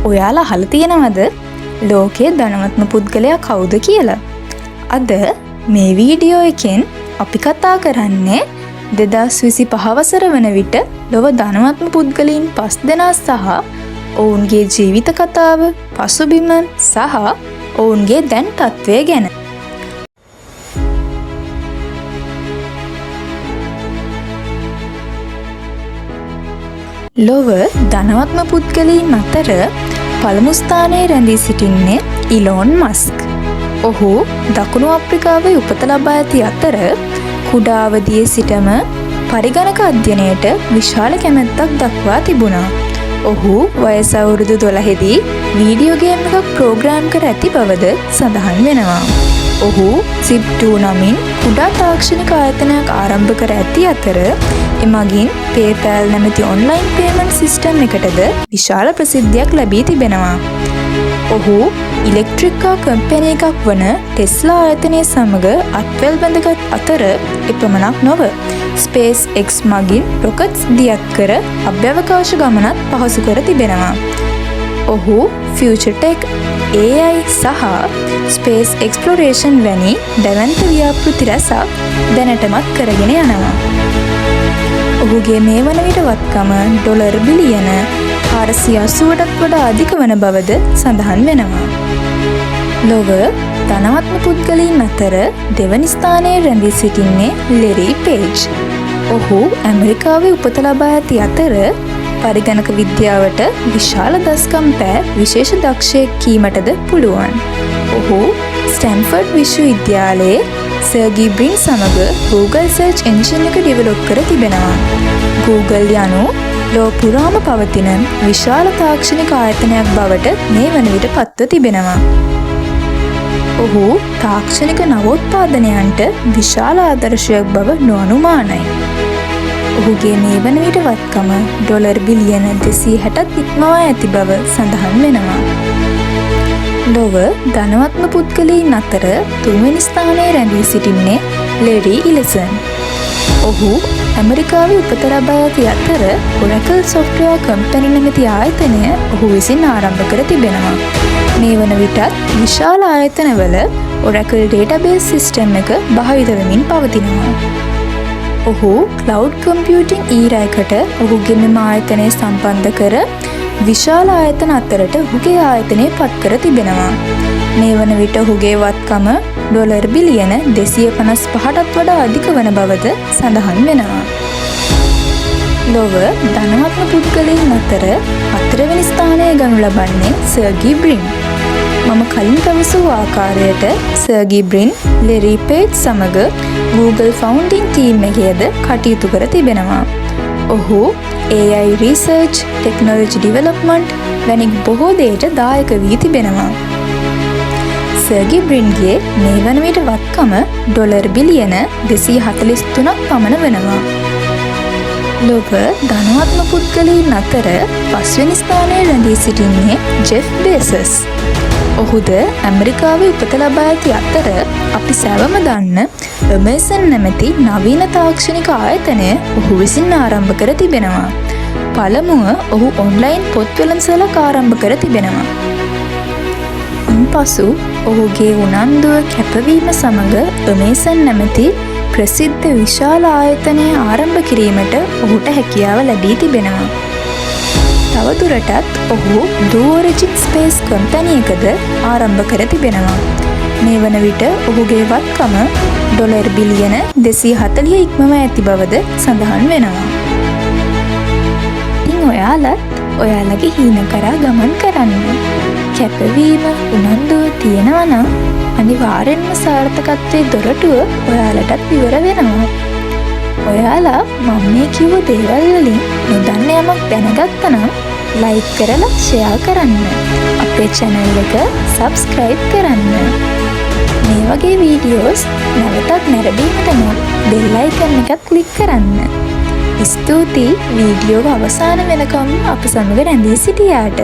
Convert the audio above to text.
ඔයාලා අහලා තියෙනවද ලෝකයේ ධනවත්ම පුද්ගලයා කවුද කියලා? අද මේ වීඩියෝ එකෙන් අපි කතා කරන්නේ 2025 වසර වන විට ලොව ධනවත්ම පුද්ගලයන් 5 දෙනා සහ ඔවුන්ගේ ජීවිත කතාව, පසුබිම සහ ඔවුන්ගේ දැන් තත්ත්වය ගැන. ලොව ධනවත්ම පුද්ගලයන් අතර පළමු ස්ථානයේ රැඳී සිටින්නේ ඉලෝන් මස්ක්. ඔහු දකුණු අප්‍රිකාවේ උපත ලබා ඇති අතර කුඩා අවදියේ සිටම පරිගණක අධ්‍යයනයට විශාල කැමැත්තක් දක්වා තිබුණා. ඔහු වයස අවුරුදු 12 දී වීඩියෝ ගේම් එකක් ප්‍රෝග්‍රෑම් කර ඇති බවද සඳහන් වෙනවා. ඔහු ZIP2 නමින් කුඩා තාක්ෂණික ආයතනයක් ආරම්භ කර ඇති අතර එමගින් PayPal නැමැති ඔන්ලයින් පේමන්ට් සිස්ටම් එකටද විශාල ප්‍රසිද්ධියක් ලැබී තිබෙනවා. ඔහු ඉලෙක්ට්‍රික් කාර් කම්පැනි එකක් වන ටෙස්ලා ආයතනය සමග අත්වැල් බැඳගත් අතර එපමණක් නොව SpaceX මගින් රොකට්ස් දියත් කර අභ්‍යවකාශ ගමනත් පහසු කර තිබෙනවා. ඔහු ෆියුචර් ටෙක්, AI සහ ස්පේස් එක්ස්ප්ලොරේෂන් වැනි දැවැන්ත ව්‍යාපෘති රැසක් දැනටමත් කරගෙන යනවා. ඔහුගේ මේ වන විට වත්කම ඩොලර් බිලියන 480ටත් වඩා අධික වන බවද සඳහන් වෙනවා. ලොව ධනවත්ම පුද්ගලයන් අතර දෙවනි ස්ථානයේ රැඳී සිටින්නේ ලෙරි පේජ්. ඔහු ඇමරිකාවේ උපත ලබා ඇති අතර පරිගණක විද්‍යාවට විශාල දස්කම් පෑ විශේෂ දක්ෂයෙක් කීමටද පුළුවන්. ඔහු ස්ටැන්ෆර්ඩ් විශ්වවිද්‍යාලයේ සර්ගී බ්‍රින් සමග Google සර්ච් එන්ජින් එක ඩෙවලොප් කර තිබෙනවා. Google යනු ලොව පුරාම පවතින විශාල තාක්ෂණික ආයතනයක් බවට මේ වන විට පත්ව තිබෙනවා. ඔහු තාක්ෂණික නවෝත්පාදනයන්ට විශාල ආදර්ශයක් බව නොඅනුමානයි. ඔහුගේ මේ වන විට වත්කම ඩොලර් බිලියන 260ත් ඉක්මවා ඇති බව සඳහන් වෙනවා. ලොව ධනවත්ම පුද්ගලයන් අතර තුන්වෙනි ස්ථානයේ රැඳී සිටින්නේ ලෙරි ඉලසන්. ඔහු ඇමරිකාවේ උපත ලබා ඇති අතර Oracle software company නැමැති ආයතනය ඔහු විසින් ආරම්භ කර තිබෙනවා. මේ වන විටත් විශාල ආයතනවල Oracle database system එක භාවිත වෙමින් පවතිනවා. ඔහු ක්ලවුඩ් කම්පියුටිං ඊරයකට ඔහුගේ මෙම ආයතනය සම්බන්ධ කර විශාල ආයතන අතරට ඔහුගේ ආයතනය පත් කර තිබෙනවා. මේ වන විට ඔහුගේ වත්කම ඩොලර් බිලියන 255ටත් වඩා අධික වන බවද සඳහන් වෙනවා. ලොව ධනවත්ම පුද්ගලයන් අතර 4 වෙනි ස්ථානය ගනු ලබන්නේ සර්ගී බ්‍රින්. මම කලින් පැවසූ ආකාරයට සර්ගී බ්‍රින් ලෙරි පේජ් සමග Google ෆවුන්ඩින් ටීම් එකේද කටයුතු කර තිබෙනවා. ඔහු AI රිසර්ච්, ටෙක්නොලොජි ඩිවෙලොප්මන්ට් වැනි බොහෝ දේට දායක වී තිබෙනවා. සර්ගී බ්‍රින්ගේ මේ වන විට වත්කම ඩොලර් බිලියන 243ක් පමණ වෙනවා. ලොව ධනවත්ම පුද්ගලයන් අතර 5 වෙනි ස්ථානයේ රැඳී සිටින්නේ ජෙෆ් බේසස්. ඔහුද ඇමරිකාවේ උපත ලබා ඇති අතර අපි සැවම දන්න Amazon නැමැති නවීන තාක්ෂණික ආයතනය ඔහු විසින් ආරම්භ කර තිබෙනවා. පළමුව ඔහු ඔන්ලයින් පොත් වෙළඳසැලක් ආරම්භ කර තිබෙනවා. ඉන්පසු ඔහුගේ උනන්දුව කැපවීම සමග Amazon නැමැති ප්‍රසිද්ධ විශාල ආයතනය ආරම්භ කිරීමට ඔහුට හැකියාව ලැබී තිබෙනවා. තවදුරටත් ඔහු Blue Origin Space කම්පැනි එකද ආරම්භ කර තිබෙනවා. මේ වන විට ඔහුගේ වත්කම ඩොලර් බිලියන 240 ඉක්මවා ඇති බවද සඳහන් වෙනවා. ඉතින් ඔයාලගේ හීන කරා ගමන් කරන්න. කැපවීම උනන්දුව තියෙනවා නම් අනිවාර්යෙන්ම සාර්ථකත්වයේ දොරටුව ඔයාලටත් විවර වෙනවා. ඔයාලා මම මේ කිව්ව දේවල් වලින් නොදන්න යමක් දැනගත්තනම් ලයික් කරලා ෂෙයා කරන්න. අපේ channel එක subscribe කරන්න. මේ වගේ වීඩියෝස් නැවතත් නැරඹීමට නම් bell icon එකත් click කරන්න. ස්තුතියි වීඩියෝව අවසාන වෙනකම් අප සමග රැඳී සිටියාට.